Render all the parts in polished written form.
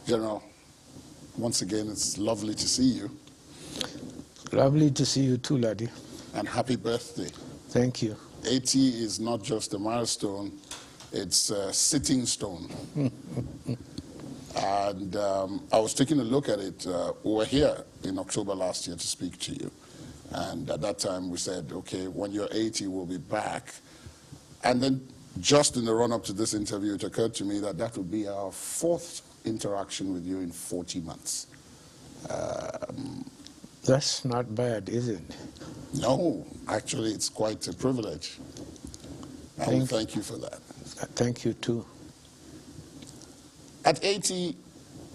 General, once again, it's lovely to see you. Lovely to see you too, laddie. And happy birthday. Thank you. 80 is not just a milestone, it's a sitting stone. And I was taking a look at it. We were here in October last year to speak to you. And at that time we said, okay, when you're 80, we'll be back. And then just in the run-up to this interview, it occurred to me that that would be our fourth interaction with you in 40 months. That's not bad, is it? No, actually, it's quite a privilege. And thank you for that. Thank you, too. At 80,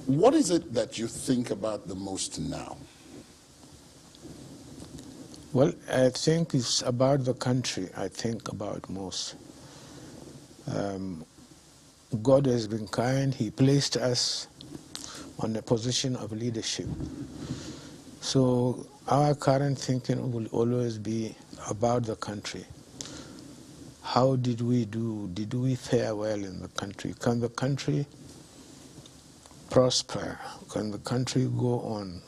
what is it that you think about the most now? Well, I think it's about the country I think about most. God has been kind. He placed us on a position of leadership. So our current thinking will always be about the country. How did we do? Did we fare well in the country? Can the country prosper? Can the country go on?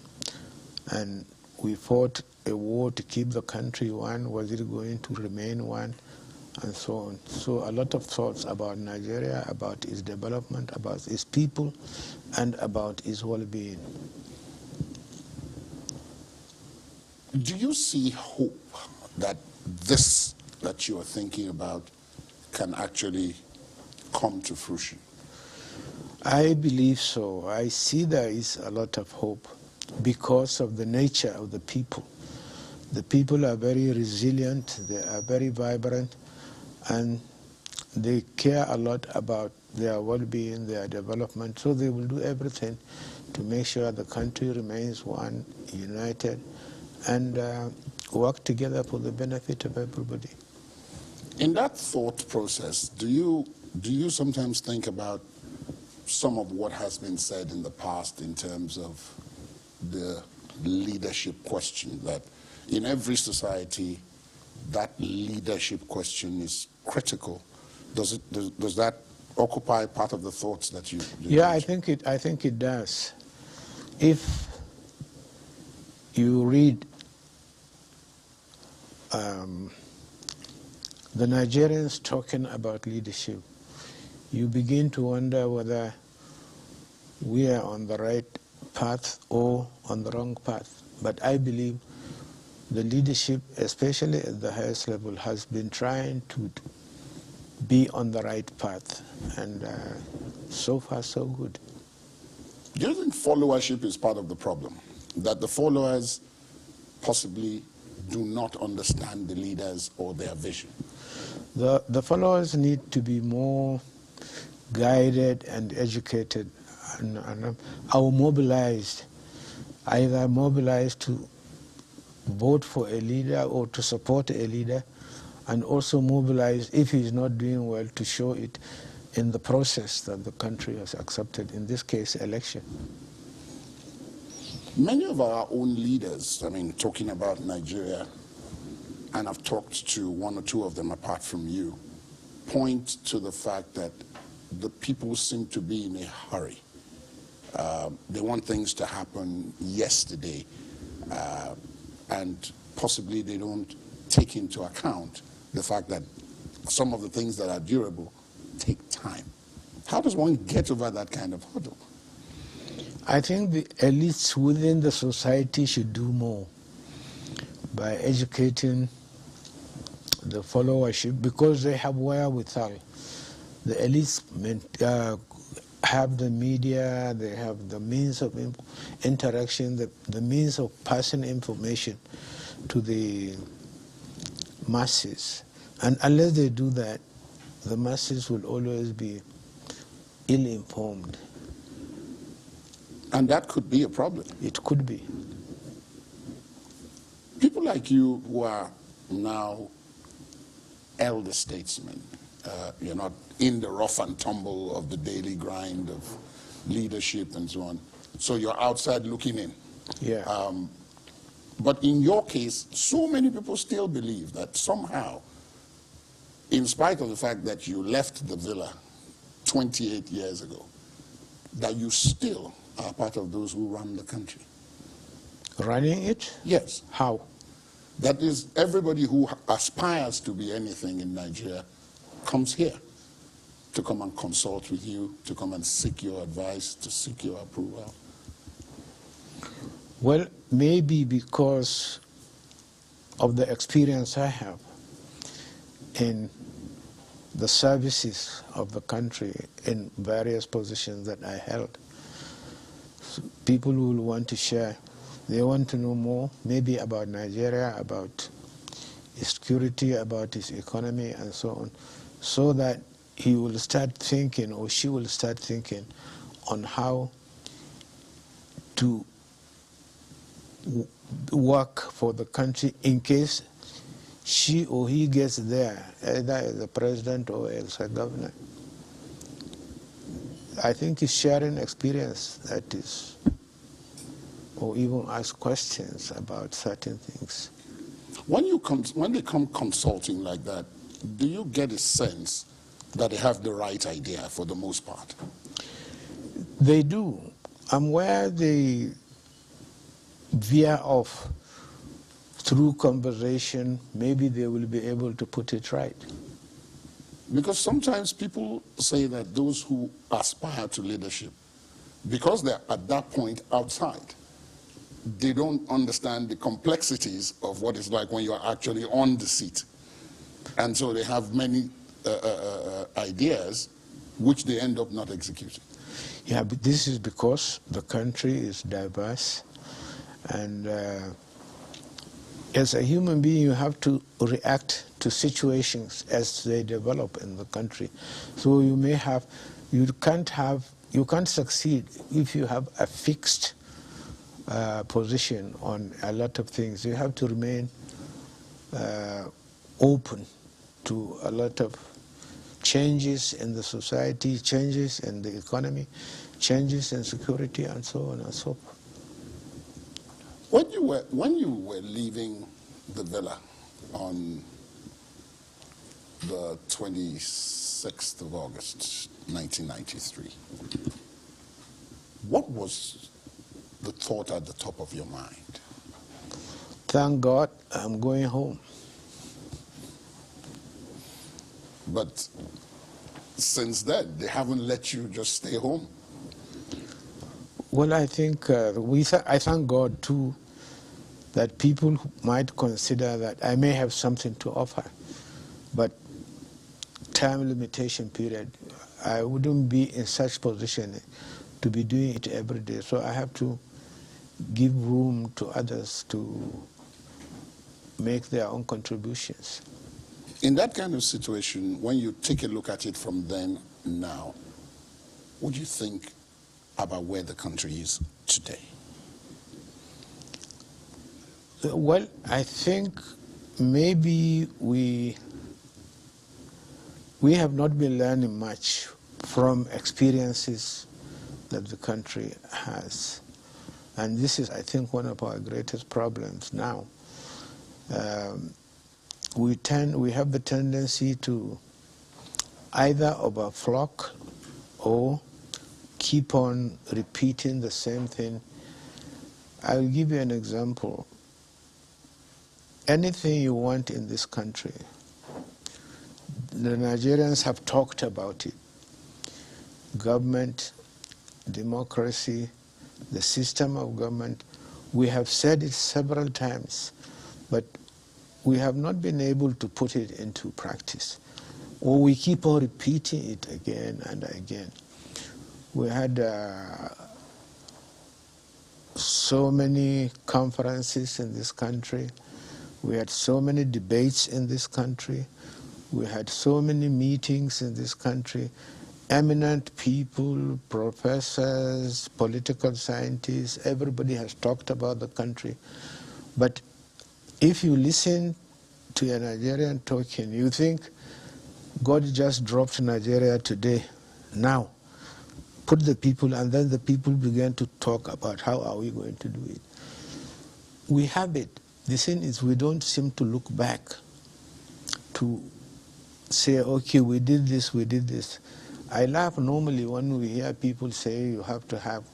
And we fought a war to keep the country one. Was it going to remain one? And so on. So a lot of thoughts about Nigeria, about its development, about its people, and about its well-being. Do you see hope that this that you are thinking about can actually come to fruition? I believe so. I see there is a lot of hope because of the nature of the people. The people are very resilient, they are very vibrant, and they care a lot about their well-being, their development, so they will do everything to make sure the country remains one, united, and work together for the benefit of everybody. In that thought process, do you sometimes think about some of what has been said in the past in terms of the leadership question, that in every society that leadership question is critical? Does that occupy part of the thoughts that you Yeah, I think it does. If you read the Nigerians talking about leadership, you begin to wonder whether we are on the right path or on the wrong path. But I believe the leadership, especially at the highest level, has been trying to be on the right path, and so far so good. Do you think followership is part of the problem? That the followers possibly do not understand the leaders or their vision? The followers need to be more guided and educated or mobilized, either mobilized to vote for a leader or to support a leader, and also mobilized, if he's not doing well, to show it in the process that the country has accepted, in this case, election. Many of our own leaders, I mean, talking about Nigeria, and I've talked to one or two of them apart from you, point to the fact that the people seem to be in a hurry. They want things to happen yesterday, and possibly they don't take into account the fact that some of the things that are durable take time. How does one get over that kind of hurdle? I think the elites within the society should do more by educating the followership, because they have wherewithal. The elites have the media, they have the means of interaction, the means of passing information to the masses. And unless they do that, the masses will always be ill-informed. And that could be a problem. It could be. People like you who are now elder statesmen, you're not in the rough and tumble of the daily grind of leadership and so on. So you're outside looking in. Yeah. But in your case, so many people still believe that somehow, in spite of the fact that you left the villa 28 years ago, that you still are part of those who run the country? Running it? Yes. How? That is, everybody who aspires to be anything in Nigeria comes here to come and consult with you, to come and seek your advice, to seek your approval. Well, maybe because of the experience I have in the services of the country in various positions that I held. So people will want to share. They want to know more, maybe about Nigeria, about its security, about its economy, and so on, so that he will start thinking, or she will start thinking, on how to work for the country in case she or he gets there, either as a president or as a governor. I think it's sharing experience that is, or even ask questions about certain things. When they come consulting like that, do you get a sense that they have the right idea for the most part? They do. And where they veer off through conversation, maybe they will be able to put it right. Because sometimes people say that those who aspire to leadership, because they're at that point outside, they don't understand the complexities of what it's like when you're actually on the seat. And so they have many ideas which they end up not executing. Yeah, but this is because the country is diverse, and as a human being, you have to react to situations as they develop in the country. So you can't succeed if you have a fixed position on a lot of things. You have to remain open to a lot of changes in the society, changes in the economy, changes in security, and so on and so forth. When you were leaving the villa on the 26th of August, 1993, what was the thought at the top of your mind? Thank God I'm going home. But since then, they haven't let you just stay home. Well, I think I thank God too that people might consider that I may have something to offer, but time limitation period, I wouldn't be in such position to be doing it every day. So I have to give room to others to make their own contributions. In that kind of situation, when you take a look at it from then now, what do you think about where the country is today? Well, I think maybe we have not been learning much from experiences that the country has. And this is, I think, one of our greatest problems now. We have the tendency to either overflock or keep on repeating the same thing. I'll give you an example. Anything you want in this country, the Nigerians have talked about it. Government, democracy, the system of government. We have said it several times, but we have not been able to put it into practice. Or we keep on repeating it again and again. We had so many conferences in this country. We had so many debates in this country. We had so many meetings in this country. Eminent people, professors, political scientists, everybody has talked about the country. But if you listen to a Nigerian talking, you think God just dropped Nigeria today, now. Put the people, and then the people began to talk about how are we going to do it. We have it. The thing is, we don't seem to look back to say, okay, we did this, I laugh normally when we hear people say you have to have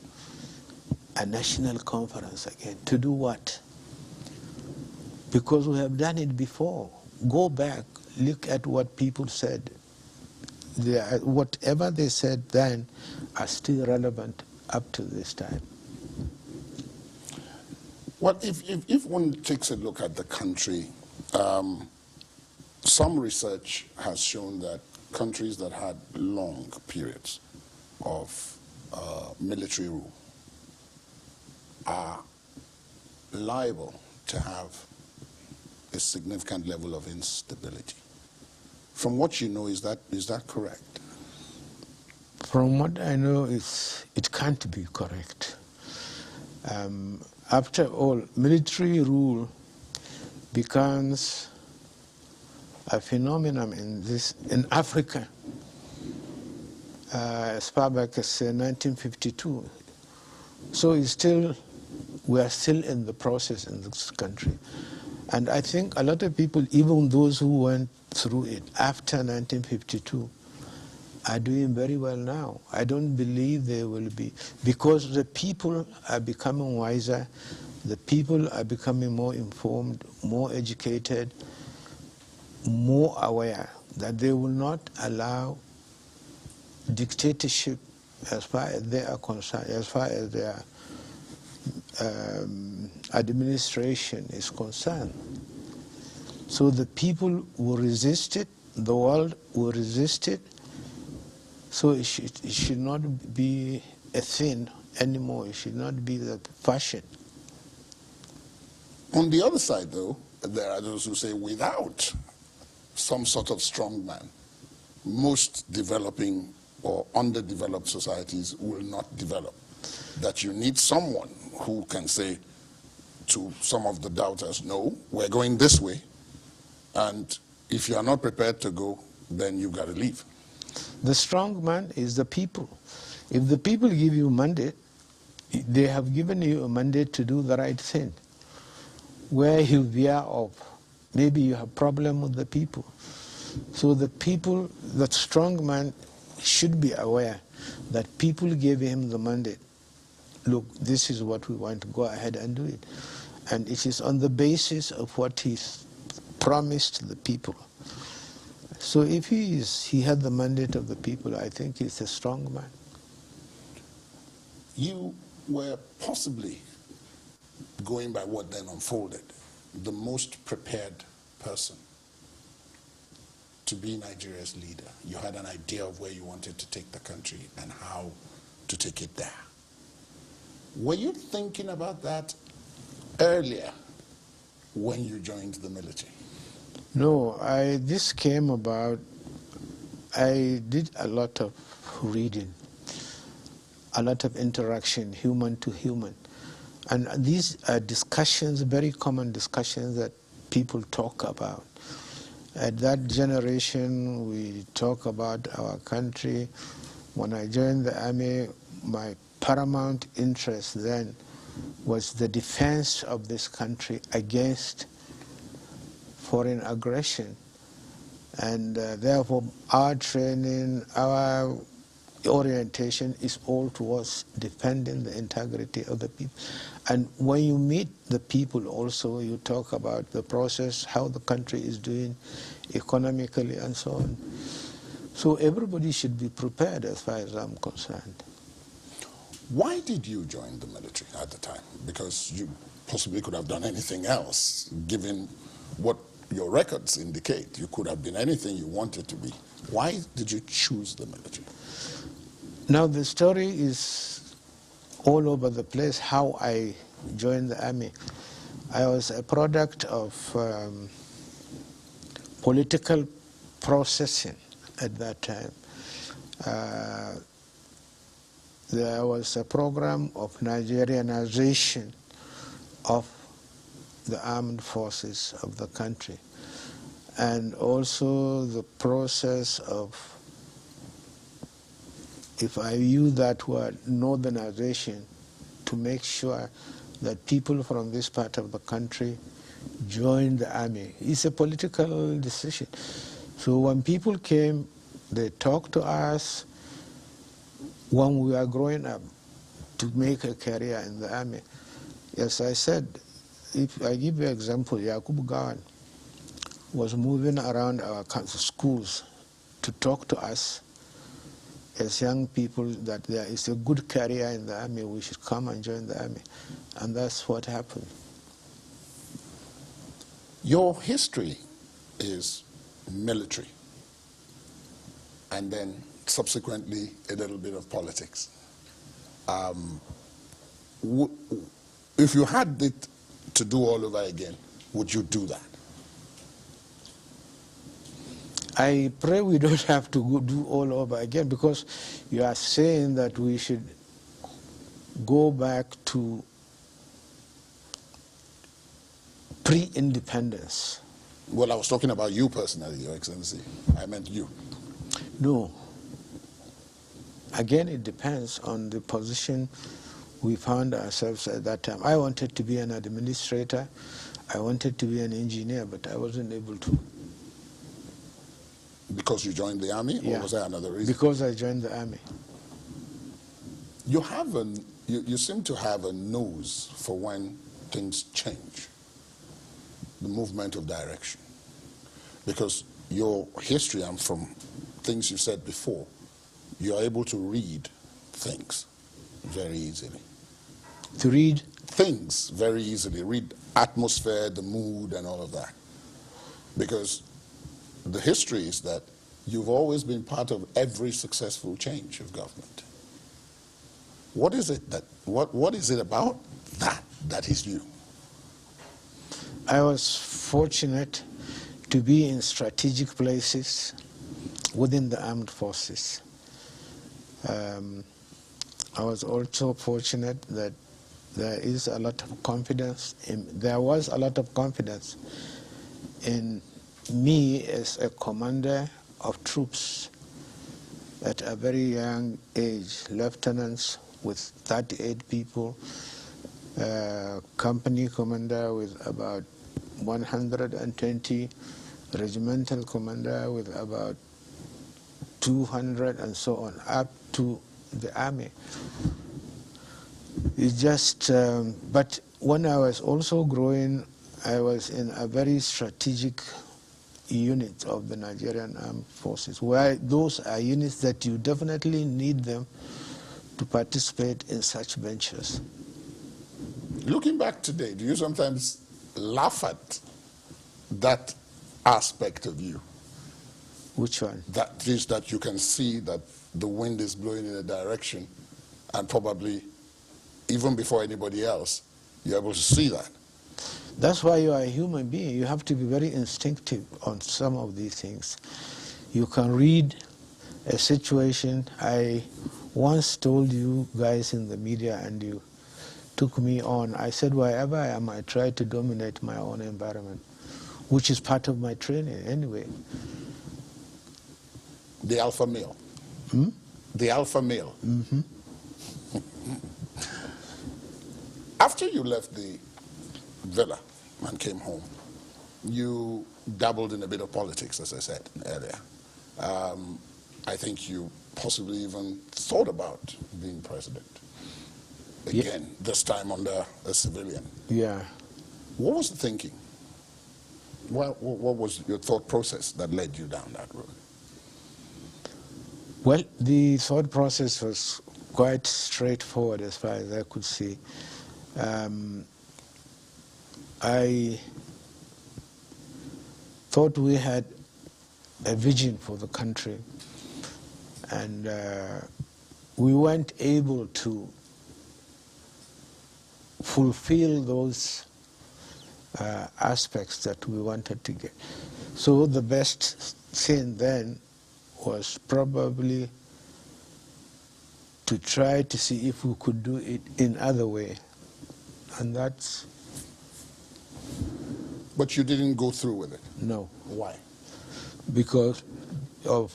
a national conference again. To do what? Because we have done it before. Go back, look at what people said. Whatever they said then are still relevant up to this time. Well, if one takes a look at the country, some research has shown that countries that had long periods of military rule are liable to have a significant level of instability. From what you know, is that correct? From what I know, it can't be correct. After all, military rule becomes a phenomenon in Africa as far back as 1952. So we are still in the process in this country. And I think a lot of people, even those who went through it after 1952, are doing very well now. I don't believe they will be, because the people are becoming wiser, the people are becoming more informed, more educated, more aware that they will not allow dictatorship as far as they are concerned, as far as their administration is concerned. So the people will resist it, the world will resist it, so it should not be a thing anymore, it should not be the fashion. On the other side, though, there are those who say without some sort of strong man, most developing or underdeveloped societies will not develop. That you need someone who can say to some of the doubters, no, we're going this way, and if you are not prepared to go, then you've got to leave. The strong man is the people. If the people give you a mandate, they have given you a mandate to do the right thing. Where you veer off, maybe you have problem with the people. So the people, that strong man should be aware that people gave him the mandate. Look, this is what we want, to go ahead and do it. And it is on the basis of what he's promised the people. So if he had the mandate of the people, I think he's a strong man. You were possibly, going by what then unfolded, the most prepared person to be Nigeria's leader. You had an idea of where you wanted to take the country and how to take it there. Were you thinking about that earlier when you joined the military? No, this came about, I did a lot of reading, a lot of interaction, human to human. And these are discussions, very common discussions that people talk about. At that generation, we talk about our country. When I joined the army, my paramount interest then was the defense of this country against foreign aggression. And therefore, our training, our orientation is all towards defending the integrity of the people. And when you meet the people also, you talk about the process, how the country is doing economically and so on. So everybody should be prepared as far as I'm concerned. Why did you join the military at the time? Because you possibly could have done anything else, given what your records indicate. You could have been anything you wanted to be. Why did you choose the military? Now the story is all over the place how I joined the army. I was a product of political processing at that time. There was a program of Nigerianization of the armed forces of the country, and also the process of, if I use that word, northernization, to make sure that people from this part of the country join the army. It's a political decision. So when people came, they talked to us, when we were growing up, to make a career in the army. As I said, if I give you an example, Yakubu Gawan was moving around our schools to talk to us as young people that there is a good career in the army, we should come and join the army. And that's what happened. Your history is military, and then subsequently a little bit of politics. If you had it to do all over again, would you do that? I pray we don't have to do all over again, because you are saying that we should go back to pre-independence. Well, I was talking about you personally, Your Excellency. I meant you. No. Again, it depends on the position we found ourselves at that time. I wanted to be an administrator. I wanted to be an engineer, but I wasn't able to. Because you joined the army, Yeah. or was there another reason? Because I joined the army. You seem to have a nose for when things change, the movement of direction. Because your history, and from things you said before, you're able to read things very easily. To read? Things very easily. Read atmosphere, the mood, and all of that. Because the history is that you've always been part of every successful change of government. What is it about that is you? I was fortunate to be in strategic places within the armed forces. I was also fortunate that there was a lot of confidence in me as a commander of troops at a very young age, lieutenants with 38 people, company commander with about 120, regimental commander with about 200, and so on, up to the army. It's just, but when I was also growing, I was in a very strategic unit of the Nigerian Armed Forces, where those are units that you definitely need them to participate in such ventures. Looking back today, do you sometimes laugh at that aspect of you? Which one? That is that you can see that the wind is blowing in a direction, and probably even before anybody else, you're able to see that. That's why you are a human being. You have to be very instinctive on some of these things. You can read a situation. I once told you guys in the media, and you took me on. I said, wherever I am, I try to dominate my own environment, which is part of my training anyway. The alpha male. Hmm? The alpha male. Mm-hmm. After you left the villa and came home, you dabbled in a bit of politics, as I said earlier. I think you possibly even thought about being president. Again, Yeah. this time under a civilian. Yeah. What was the thinking? What was your thought process that led you down that road? Well, the thought process was quite straightforward as far as I could see. I thought we had a vision for the country, and we weren't able to fulfill those aspects that we wanted to get. So the best thing then was probably to try to see if we could do it in other way. And that's... But you didn't go through with it? No. Why? Because of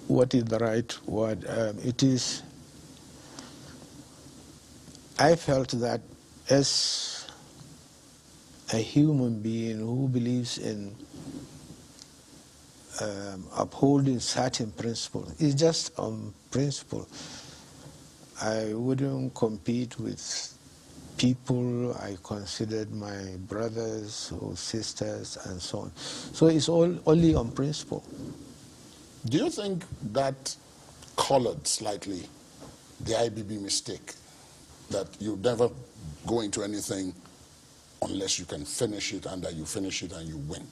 what is the right word? It is... I felt that as a human being who believes in upholding certain principles. It's just on principle. I wouldn't compete with people I considered my brothers or sisters and so on. So it's all only on principle. Do you think that colored slightly the IBB mistake, that you never go into anything unless you can finish it, and that you finish it and you win?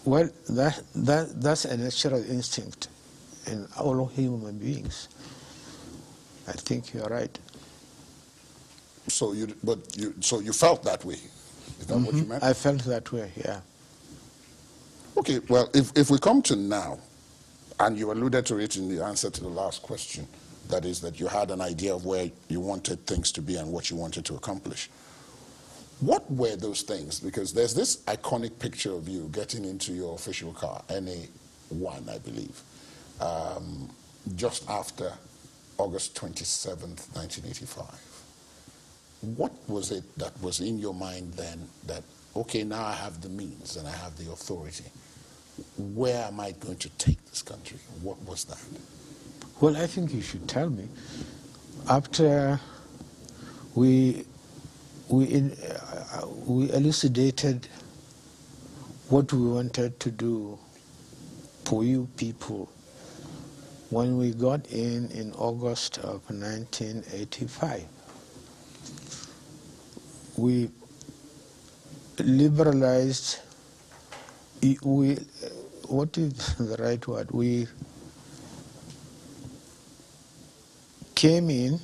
Well, that's a natural instinct in all human beings. I think you're right. So you felt that way. Is that what you meant? I felt that way, yeah. Okay, well, if we come to now, and you alluded to it in the answer to the last question, that is that you had an idea of where you wanted things to be and what you wanted to accomplish. What were those things? Because there's this iconic picture of you getting into your official car, NA1, I believe, just after August 27th, 1985. What was it that was in your mind then that, okay, now I have the means and I have the authority. Where am I going to take this country? What was that? Well, I think you should tell me. After we elucidated what we wanted to do for you people when we got in August of 1985. We liberalized, what is the right word? We came in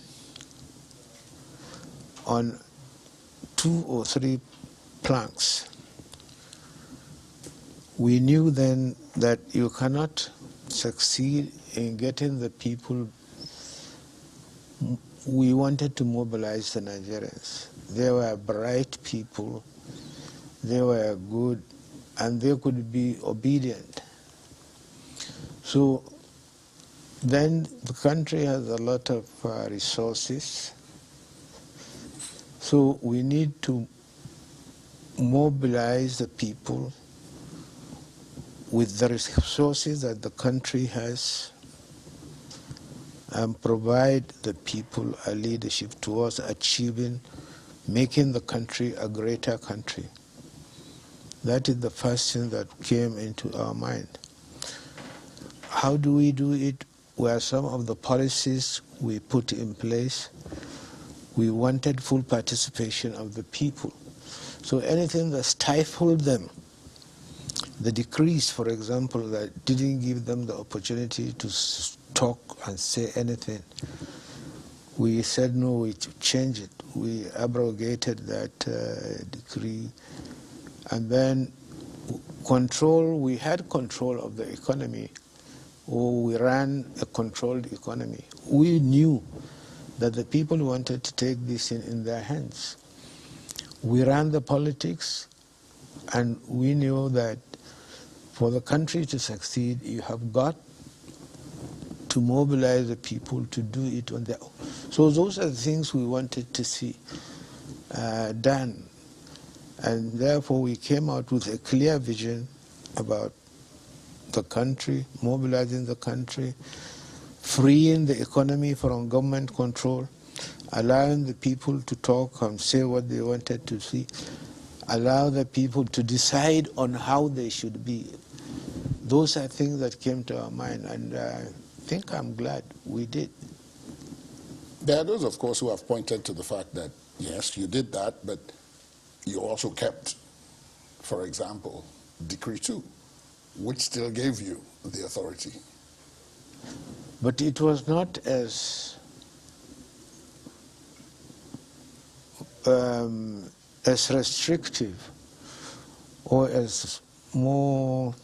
on 2 or 3 planks. We knew then that you cannot succeed in getting the people. We wanted to mobilize the Nigerians. They were bright people, they were good, and they could be obedient. So then the country has a lot of resources. So we need to mobilize the people with the resources that the country has and provide the people a leadership towards achieving, making the country a greater country. That is the first thing that came into our mind. How do we do it? Were some of the policies we put in place. We wanted full participation of the people. So anything that stifled them, the decrees, for example, that didn't give them the opportunity to talk and say anything, we said no, we change it. We abrogated that decree. And then control, we had control of the economy, or we ran a controlled economy. We knew that the people wanted to take this in their hands. We ran the politics, and we knew that for the country to succeed, you have got to mobilize the people to do it on their own. So those are the things we wanted to see done. And therefore we came out with a clear vision about the country, mobilizing the country, freeing the economy from government control, allowing the people to talk and say what they wanted to see, allow the people to decide on how they should be. Those are things that came to our mind, and I think I'm glad we did. There are those, of course, who have pointed to the fact that, yes, you did that, but you also kept, for example, Decree 2, which still gave you the authority. But it was not as restrictive or as more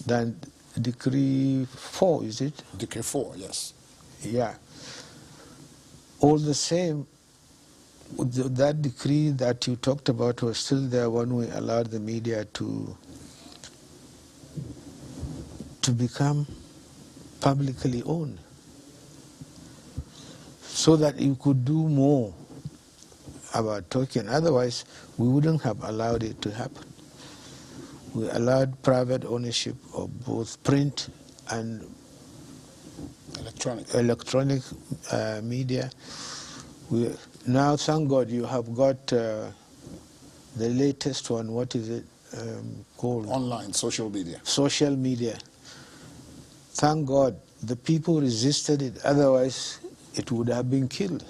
than Decree 4, is it? Decree 4, yes. Yeah. All the same, that decree that you talked about was still there when we allowed the media to become publicly owned, so that you could do more about talking. Otherwise, we wouldn't have allowed it to happen. We allowed private ownership of both print and electronic media. Now, thank God, you have got the latest one. What is it called? Online, social media. Social media. Thank God, the people resisted it. Otherwise, it would have been killed.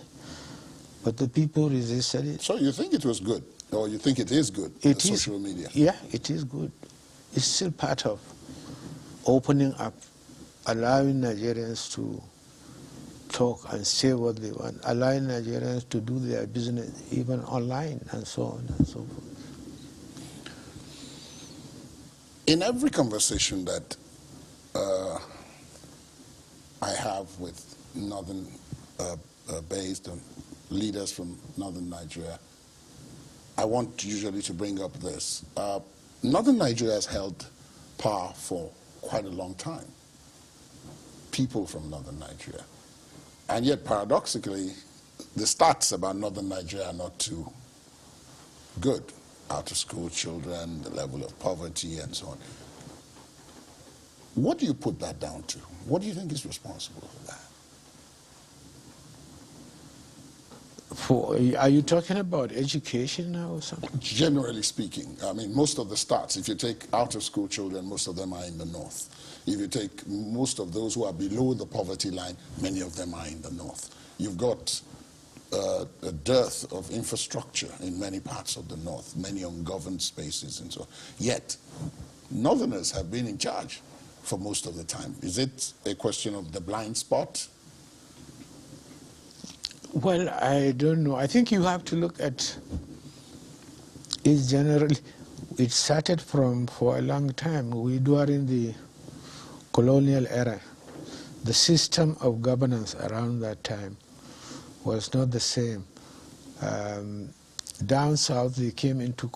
But the people resisted it. So you think it was good, or you think it is good, social media? Yeah, it is good. It's still part of opening up, allowing Nigerians to talk and say what they want, allowing Nigerians to do their business even online, and so on and so forth. In every conversation that I have with northern-based leaders from northern Nigeria, I want usually to bring up this. Northern Nigeria has held power for quite a long time. People from northern Nigeria. And yet, paradoxically, the stats about northern Nigeria are not too good. Out-of-school children, the level of poverty, and so on. What do you put that down to? What do you think is responsible for that? Are you talking about education now or something? Generally speaking, I mean, most of the stats, if you take out-of-school children, most of them are in the north. If you take most of those who are below the poverty line, many of them are in the north. You've got a dearth of infrastructure in many parts of the north, many ungoverned spaces and so on. Yet, northerners have been in charge for most of the time. Is it a question of the blind spot? Well, I don't know. I think you have to look at it generally. It started for a long time. During the colonial era, the system of governance around that time was not the same. Down south, they came into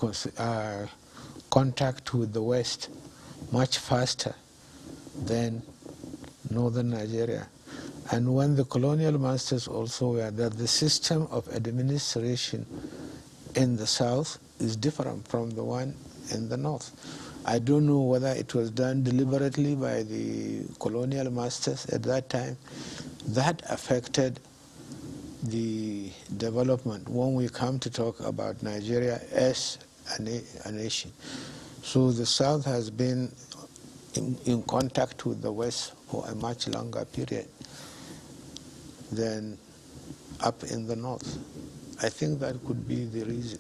contact with the West much faster than northern Nigeria. And when the colonial masters also were there, the system of administration in the south is different from the one in the north. I don't know whether it was done deliberately by the colonial masters at that time. That affected the development when we come to talk about Nigeria as a nation. So the south has been in contact with the West for a much longer period than up in the north. I think that could be the reason.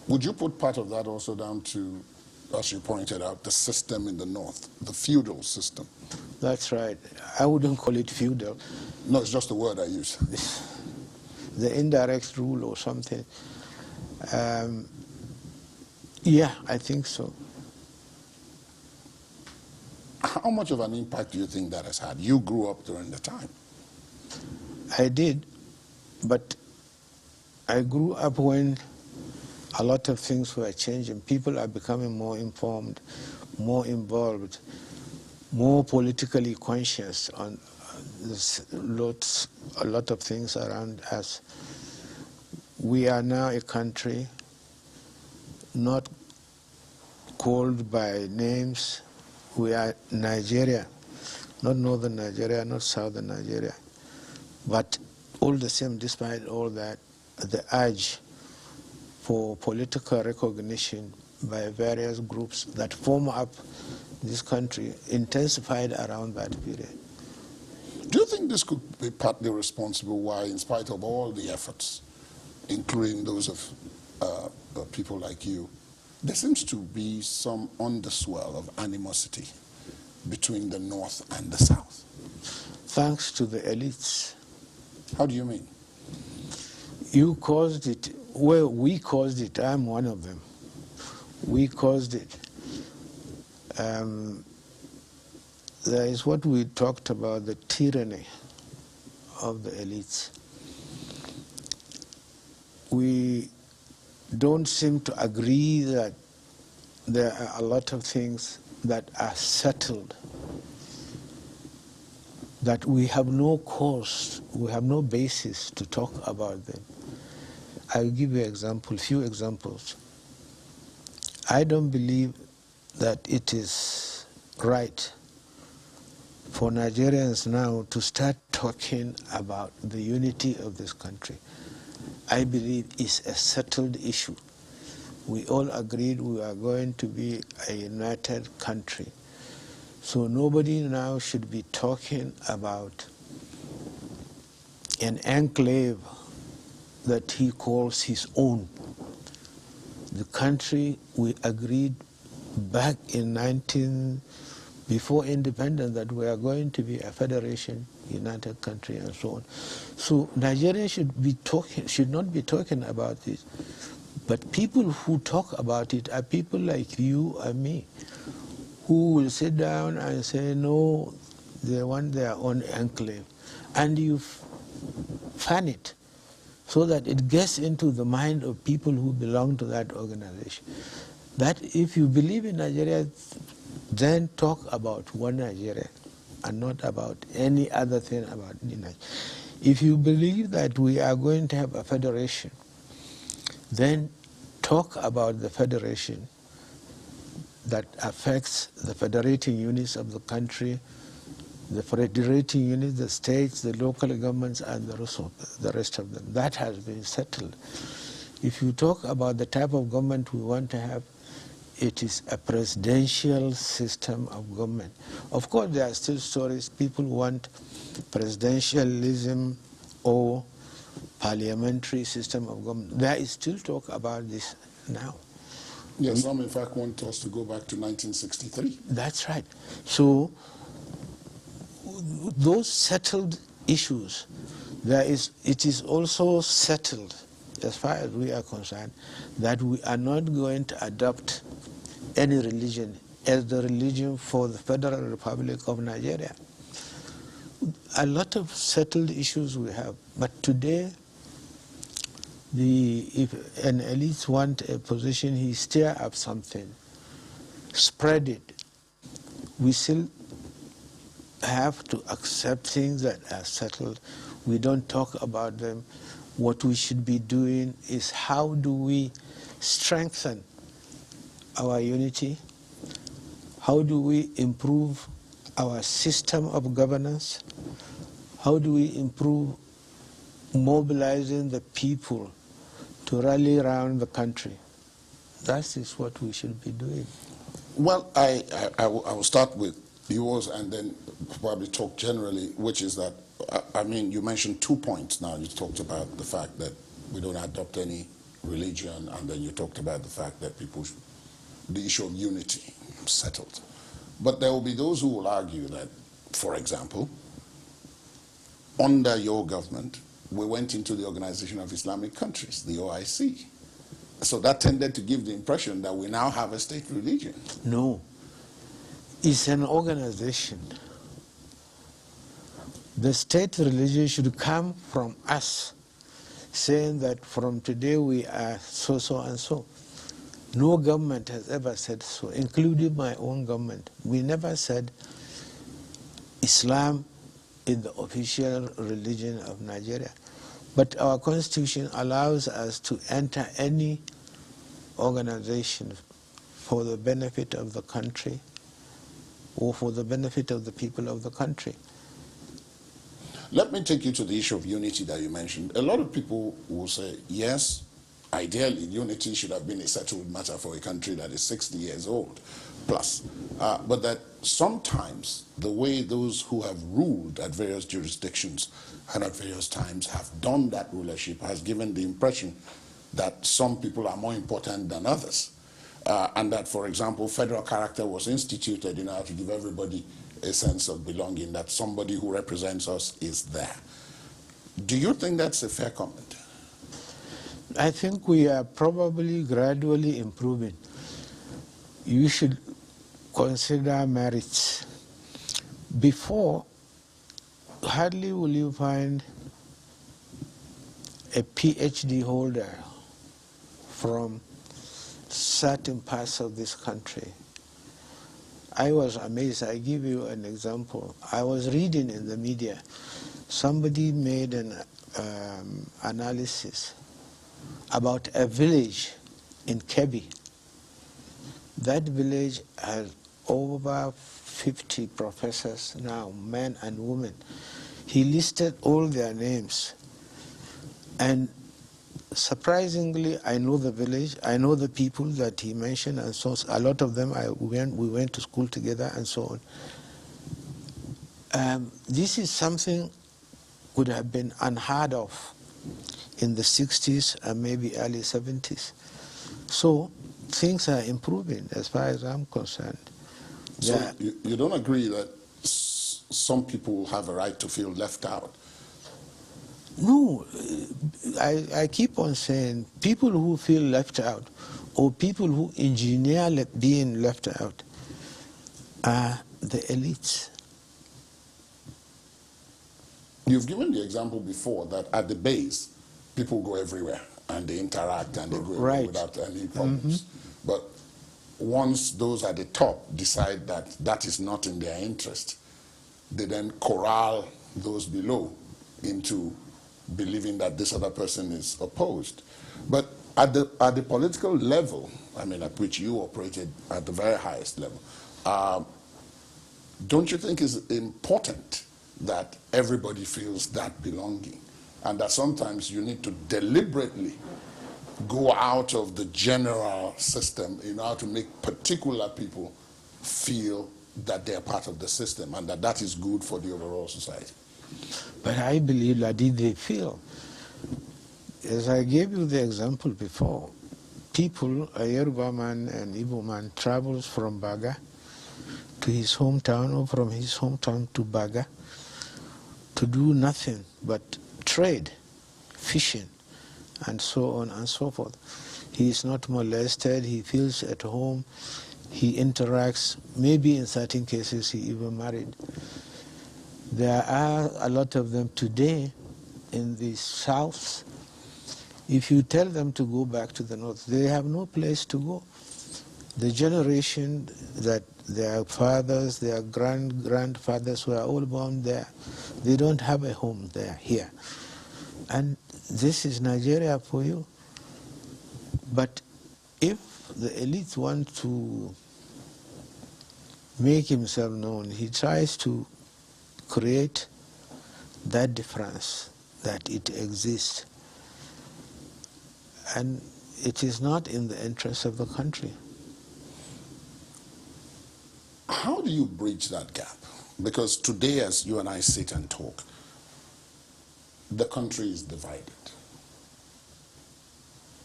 Would you put part of that also down to, as you pointed out, the system in the north, the feudal system? That's right. I wouldn't call it feudal. No, it's just the word I use. The indirect rule or something. Yeah, I think so. How much of an impact do you think that has had? You grew up during the time. I did, but I grew up when a lot of things were changing. People are becoming more informed, more involved, more politically conscious on a lot of things around us. We are now a country not called by names. We are Nigeria, not northern Nigeria, not southern Nigeria. But all the same, despite all that, the urge for political recognition by various groups that form up this country intensified around that period. Do you think this could be partly responsible why, in spite of all the efforts, including those of people like you, there seems to be some underswell of animosity between the North and the South? Thanks to the elites. How do you mean? You caused it. Well, we caused it. I'm one of them. We caused it. There is what we talked about, the tyranny of the elites. We don't seem to agree that there are a lot of things that are settled, that we have no cause, we have no basis to talk about them. I'll give you few examples. I don't believe that it is right for Nigerians now to start talking about the unity of this country. I believe it's a settled issue. We all agreed we are going to be a united country. So nobody now should be talking about an enclave that he calls his own. The country we agreed back in before independence that we are going to be a federation, united country, and so on. So Nigeria should not be talking about this. But people who talk about it are people like you and me, who will sit down and say, no, they want their own enclave. And you fan it so that it gets into the mind of people who belong to that organization. That if you believe in Nigeria, then talk about one Nigeria and not about any other thing about Nigeria. If you believe that we are going to have a federation, then talk about the federation that affects the federating units of the country, the federating units, the states, the local governments, and the rest of them. That has been settled. If you talk about the type of government we want to have, it is a presidential system of government. Of course, there are still stories. People want presidentialism or parliamentary system of government. There is still talk about this now. Yes, some in fact want us to go back to 1963. That's right. So those settled issues, it is also settled, as far as we are concerned, that we are not going to adopt any religion as the religion for the Federal Republic of Nigeria. A lot of settled issues we have, but today, if an elite wants a position, he stir up something, spread it. We still have to accept things that are settled. We don't talk about them. What we should be doing is how do we strengthen our unity? How do we improve our system of governance? How do we improve mobilizing the people to rally around the country? That is what we should be doing. Well, I will start with yours and then probably talk generally, which is that, I mean, you mentioned 2 points now. You talked about the fact that we don't adopt any religion, and then you talked about the fact that the issue of unity settled. But there will be those who will argue that, for example, under your government, we went into the Organization of Islamic Countries, the OIC. So that tended to give the impression that we now have a state religion. No. It's an organization. The state religion should come from us, saying that from today we are so, so, and so. No government has ever said so, including my own government. We never said Islam is the official religion of Nigeria. But our constitution allows us to enter any organization for the benefit of the country or for the benefit of the people of the country. Let me take you to the issue of unity that you mentioned. A lot of people will say, yes, ideally, unity should have been a settled matter for a country that is 60 years old plus. But that sometimes the way those who have ruled at various jurisdictions and at various times have done that rulership has given the impression that some people are more important than others. And that, for example, federal character was instituted in order to give everybody a sense of belonging, that somebody who represents us is there. Do you think that's a fair comment? I think we are probably gradually improving. You should consider merits. Before, hardly will you find a PhD holder from certain parts of this country. I was amazed. I give you an example. I was reading in the media, somebody made an analysis about a village in Kebbi That village has over 50 professors now, men and women. He listed all their names. And surprisingly, I know the village, I know the people that he mentioned, and so a lot of them we went to school together and so on. This is something would have been unheard of in the 60s and maybe early 70s. So things are improving as far as I'm concerned. So you don't agree that some people have a right to feel left out? No, I keep on saying people who feel left out or people who engineer being left out are the elites. You've given the example before that at the base, people go everywhere and they interact and they go everywhere without any problems. But once those at the top decide that that is not in their interest, they then corral those below into believing that this other person is opposed. But at the political level, I mean, at which you operated at the very highest level, don't you think it's important that everybody feels that belonging, and that sometimes you need to deliberately go out of the general system in order to make particular people feel that they're part of the system and that that is good for the overall society? But I believe that they feel. As I gave you the example before, people, a Yoruba man and Igbo man travels from Baga to his hometown or from his hometown to Baga to do nothing but trade, fishing, and so on and so forth. He is not molested, he feels at home, he interacts, maybe in certain cases he even married. There are a lot of them today in the south. If you tell them to go back to the north, they have no place to go. The generation that their fathers, their grandfathers were all born there, they don't have a home there, here. And this is Nigeria for you. But if the elites want to make himself known, he tries to create that difference, that it exists. And it is not in the interest of the country. How do you bridge that gap? Because today, as you and I sit and talk, the country is divided.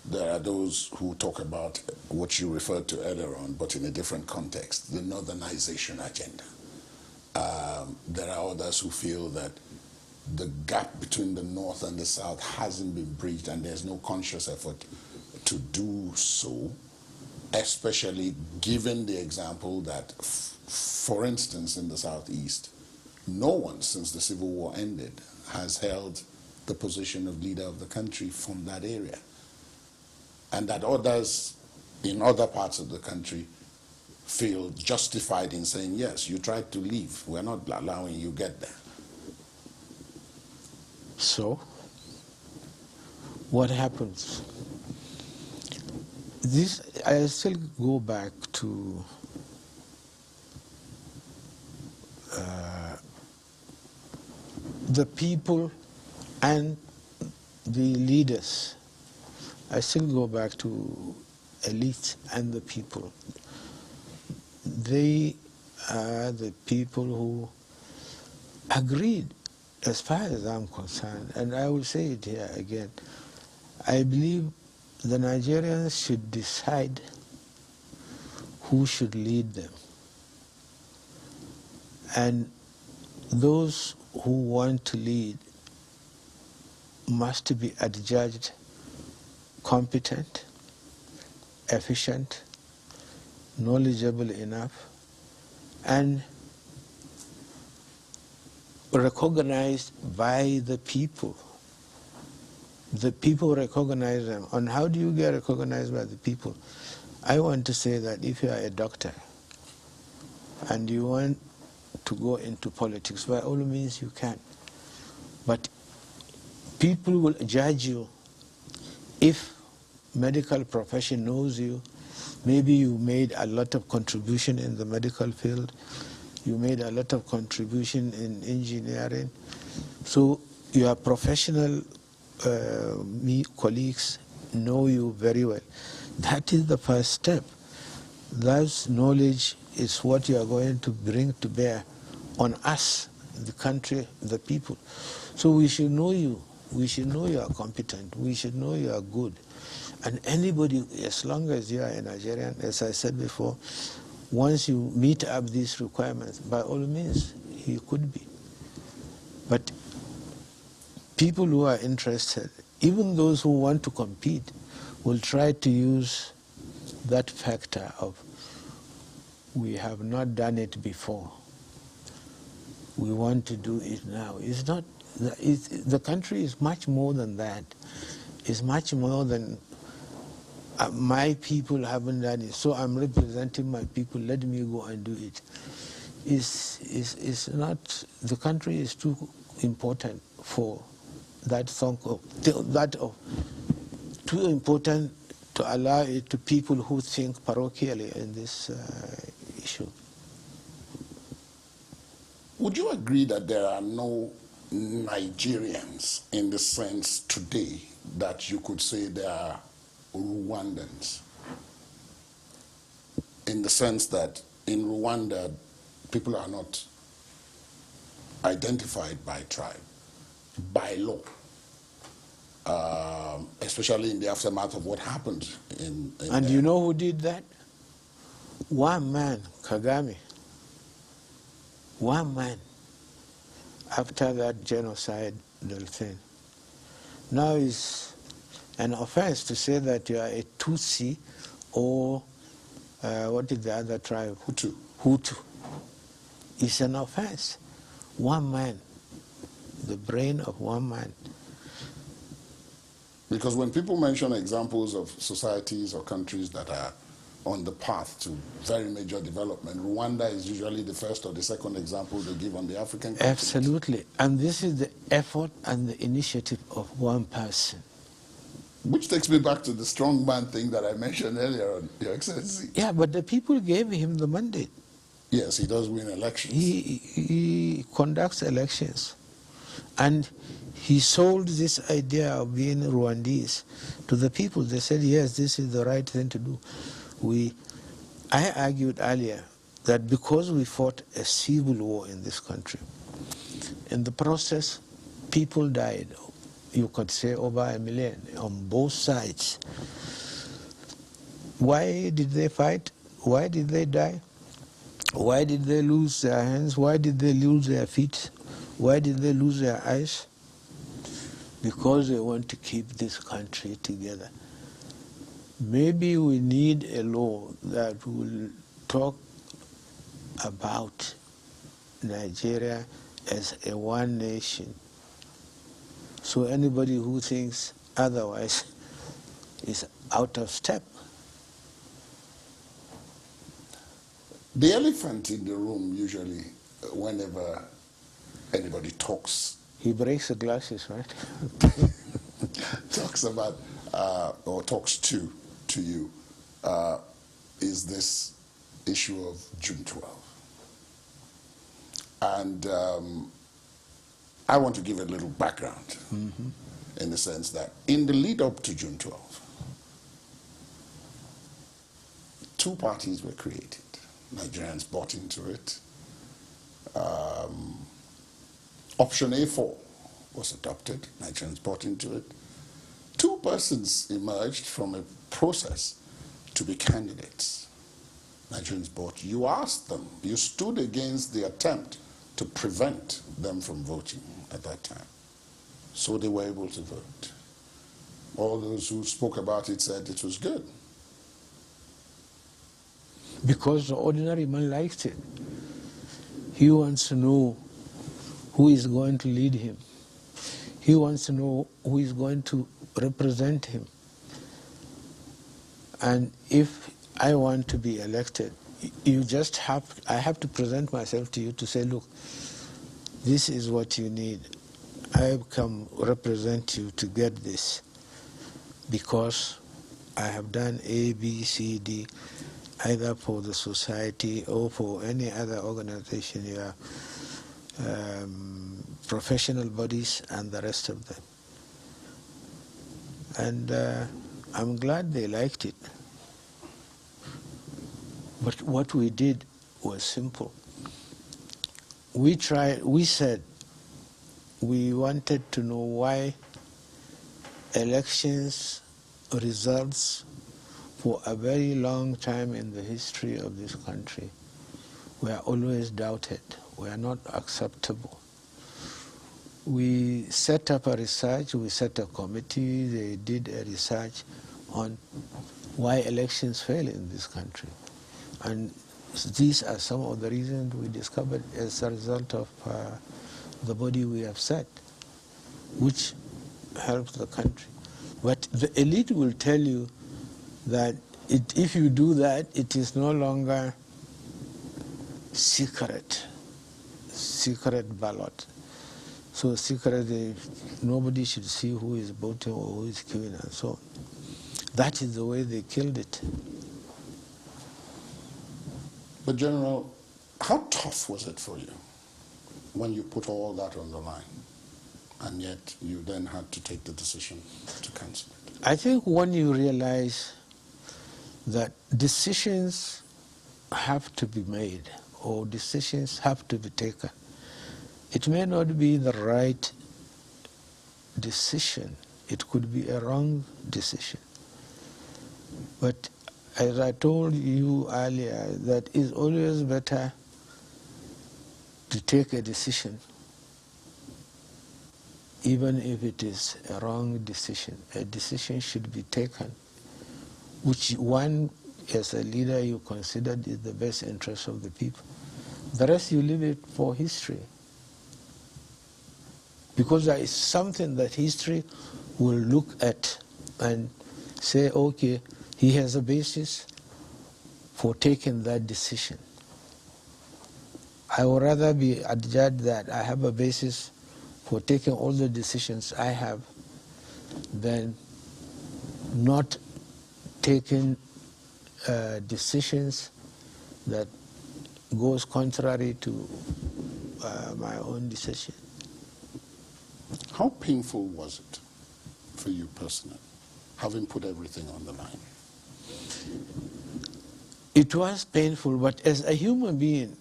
There are those who talk about what you referred to earlier on, but in a different context, the northernization agenda. There are others who feel that the gap between the North and the South hasn't been bridged and there's no conscious effort to do so, especially given the example that, for instance, in the Southeast, no one since the Civil War ended has held the position of leader of the country from that area. And that others in other parts of the country feel justified in saying, yes, you tried to leave, we're not allowing you get there. So, what happens? This, I still go back to the people and the leaders. I still go back to elites and the people. They are the people who agreed, as far as I'm concerned, and I will say it here again, I believe the Nigerians should decide who should lead them. And those who want to lead must be adjudged competent, efficient, knowledgeable enough, and recognized by the people. The people recognize them. And how do you get recognized by the people? I want to say that if you are a doctor and you want to go into politics, by all means you can. But people will judge you if medical profession knows you Maybe you made a lot of contribution in the medical field. You made a lot of contribution in engineering. So your professional colleagues know you very well. That is the first step. That knowledge is what you are going to bring to bear on us, the country, the people. So we should know you. We should know you are competent. We should know you are good. And anybody, as long as you are a Nigerian, as I said before, once you meet up these requirements, by all means, he could be. But people who are interested, even those who want to compete, will try to use that factor of we have not done it before. We want to do it now. It's not. The country is much more than that. It's much more than my people haven't done it, so I'm representing my people. Let me go and do it. It's not. The country is too important for that too important to allow it to people who think parochially in this issue. Would you agree that there are no Nigerians in the sense today that you could say they are Rwandans? In the sense that in Rwanda, people are not identified by tribe, by law, especially in the aftermath of what happened in And you know who did that? One man, Kagame. One man, after that genocide thing. Now it's an offense to say that you are a Tutsi or what is the other tribe? Hutu. Hutu. It's an offense. One man, the brain of one man. Because when people mention examples of societies or countries that are on the path to very major development, Rwanda is usually the first or the second example they give on the African continent. Absolutely. And this is the effort and the initiative of one person. Which takes me back to the strongman thing that I mentioned earlier on, Your Excellency. Yeah, but the people gave him the mandate. Yes, he does win elections. He conducts elections. And he sold this idea of being Rwandese to the people. They said, yes, this is the right thing to do. I argued earlier that because we fought a civil war in this country, in the process, people died. You could say over 1 million on both sides. Why did they fight? Why did they die? Why did they lose their hands? Why did they lose their feet? Why did they lose their eyes? Because they want to keep this country together. Maybe we need a law that will talk about Nigeria as a one nation. So anybody who thinks otherwise is out of step. The elephant in the room usually, whenever anybody talks, He breaks the glasses, right? talks about or talks to you, is this issue of June 12. And I want to give a little background in the sense that in the lead up to June 12, two parties were created. Nigerians bought into it. Option A4 was adopted. Nigerians bought into it. Two persons emerged from a process to be candidates. Nigerians bought. You asked them. You stood against the attempt to prevent them from voting at that time. So they were able to vote. All those who spoke about it said it was good. Because the ordinary man likes it. He wants to know who is going to lead him. He wants to know who is going to represent him. And if I want to be elected, I have to present myself to you to say, look, this is what you need. I come represent you to get this because I have done A, B, C, D, either for the society or for any other organization, professional bodies and the rest of them. And I'm glad they liked it. But what we did was simple. We said we wanted to know why elections results for a very long time in the history of this country were always doubted, were not acceptable. We set up a research, we set a committee, they did a research on why elections fail in this country. And these are some of the reasons we discovered as a result of the body we have set, which helps the country. But the elite will tell you that if you do that, it is no longer secret ballot. So secret, nobody should see who is voting or who is queuing and so on. That is the way they killed it. But General, how tough was it for you when you put all that on the line, and yet you then had to take the decision to cancel it? I think when you realize that decisions have to be made or decisions have to be taken, it may not be the right decision. It could be a wrong decision. But as I told you earlier, that it's always better to take a decision, even if it is a wrong decision. A decision should be taken, which one, as a leader, you considered is the best interest of the people. The rest you leave it for history. Because there is something that history will look at and say, okay, he has a basis for taking that decision. I would rather be adjudged that I have a basis for taking all the decisions I have than not taking decisions that goes contrary to my own decision. How painful was it for you personally, having put everything on the line? It was painful, but as a human being,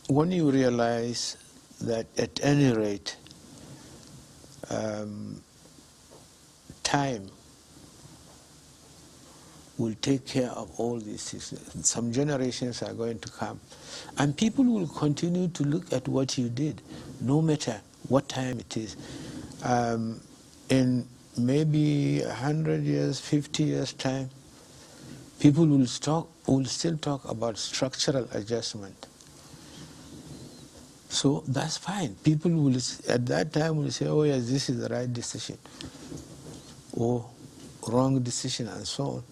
when you realize that at any rate, time will take care of all these things. Some generations are going to come, and people will continue to look at what you did, no matter what time it is. In maybe 100 years, 50 years' time, people will still talk about structural adjustment. So that's fine. People will, at that time, will say, oh yes, this is the right decision, or wrong decision, and so on.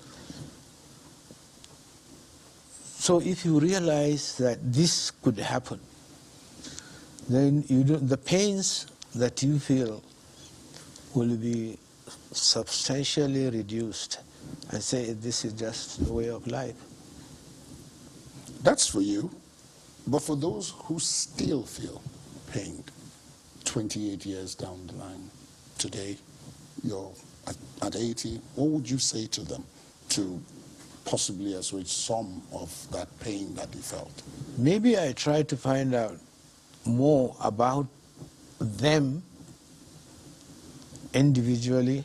So if you realize that this could happen, then the pains that you feel will be substantially reduced, and say this is just the way of life. That's for you. But for those who still feel pained 28 years down the line, today, you're at 80, what would you say to them to possibly assuage some of that pain that you felt? Maybe I try to find out more about them individually,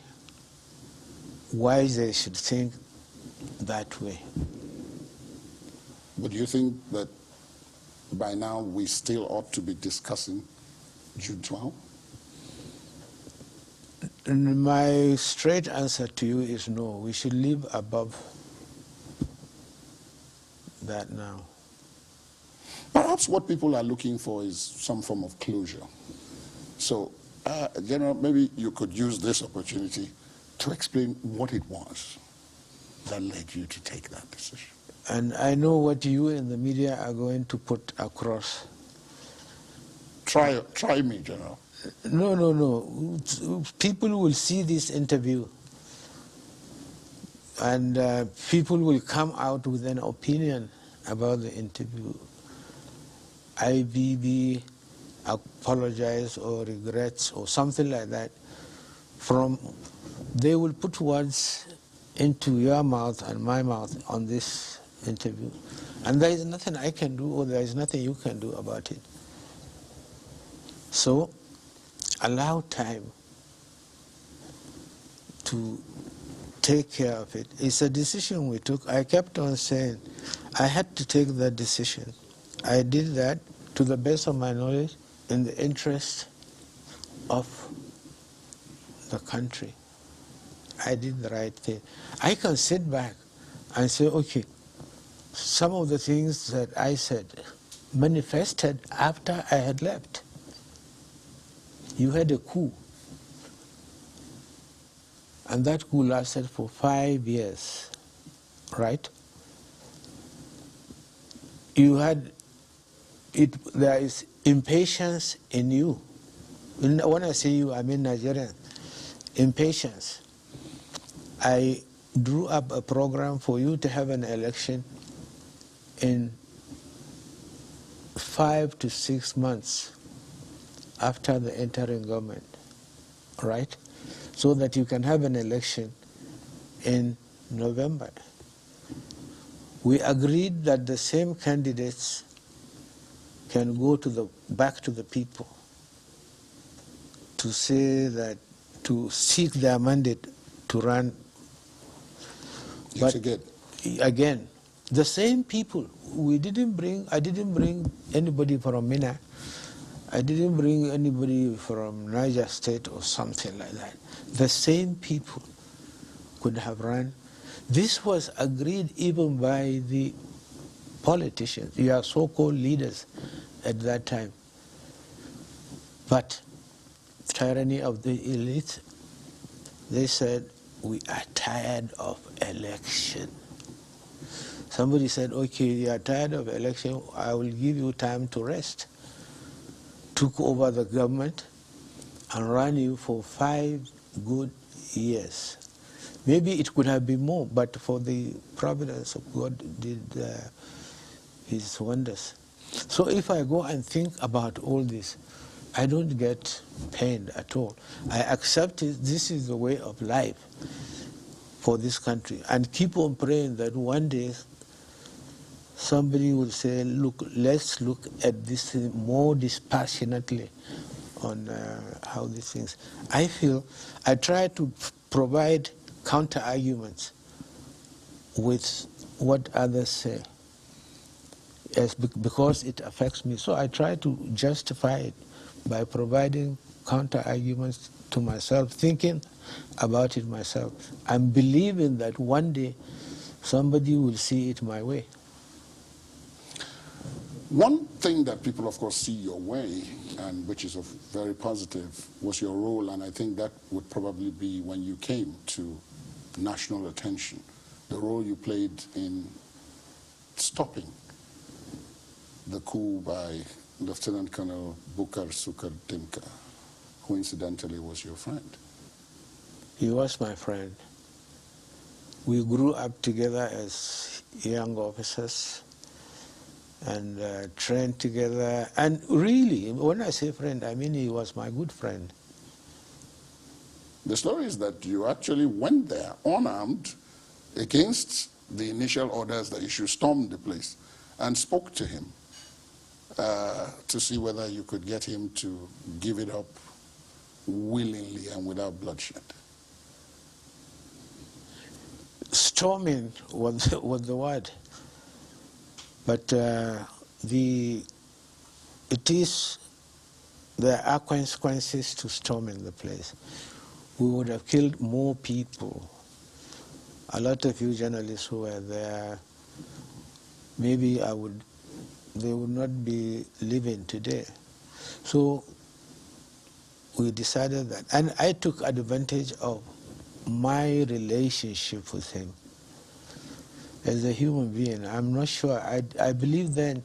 why they should think that way. But do you think that by now we still ought to be discussing June 12? My straight answer to you is no. We should live above that now. Perhaps what people are looking for is some form of closure. So, General, maybe you could use this opportunity to explain what it was that led you to take that decision. And I know what you in the media are going to put across. Try me, General. No. People will see this interview and people will come out with an opinion about the interview. IBB apologize or regrets or something like that. They will put words into your mouth and my mouth on this interview. And there is nothing I can do or there is nothing you can do about it. So allow time to take care of it. It's a decision we took. I kept on saying I had to take that decision. I did that to the best of my knowledge in the interest of the country. I did the right thing. I can sit back and say, okay, some of the things that I said manifested after I had left. You had a coup, and that coup lasted for 5 years, right? You had it. There is impatience in you. When I say you, I mean Nigerian. Impatience. I drew up a program for you to have an election in 5 to 6 months after the interim government, right? So that you can have an election in November. We agreed that the same candidates can go back to the people to say that, to seek their mandate to run. But again, the same people. I didn't bring anybody from Mina. I didn't bring anybody from Niger State or something like that. The same people could have run. This was agreed even by the politicians, your so-called leaders at that time. But tyranny of the elite, they said, we are tired of election. Somebody said, okay, you are tired of election, I will give you time to rest. Took over the government and ran you for 5 good years. Maybe it could have been more, but for the providence of God did his wonders. So if I go and think about all this, I don't get pained at all. I accept it. This is the way of life for this country, and keep on praying that one day somebody will say, look, let's look at this more dispassionately on how these things. I feel I try to provide counter-arguments with what others say, because it affects me. So I try to justify it by providing counter-arguments to myself, thinking about it myself, and believing that one day somebody will see it my way. One thing that people, of course, see your way, and which is very positive, was your role, and I think that would probably be when you came to national attention, the role you played in stopping the coup by Lieutenant Colonel Bukar Sukar Dimka, who incidentally was your friend. He was my friend. We grew up together as young officers and trained together. And really, when I say friend, I mean he was my good friend. The story is that you actually went there unarmed against the initial orders that you should storm the place and spoke to him to see whether you could get him to give it up willingly and without bloodshed. Storming was the word. But there are consequences to storming the place. We would have killed more people. A lot of you journalists who were there, maybe they would not be living today. So we decided that. And I took advantage of my relationship with him as a human being. I'm not sure. I believe then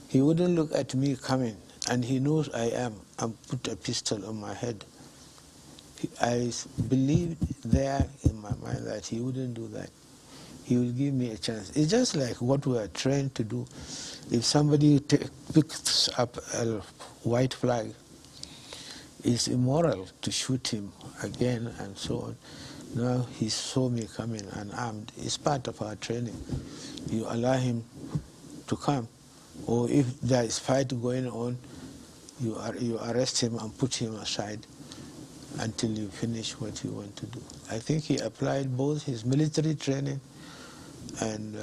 he wouldn't look at me coming, and he knows I am, and put a pistol on my head. I believed there in my mind that he wouldn't do that. he will give me a chance. It's just like what we are trained to do. If somebody picks up a white flag, it's immoral to shoot him again and so on. Now he saw me coming unarmed. It's part of our training. You allow him to come, or if there is fight going on, you arrest him and put him aside until you finish what you want to do. I think he applied both his military training and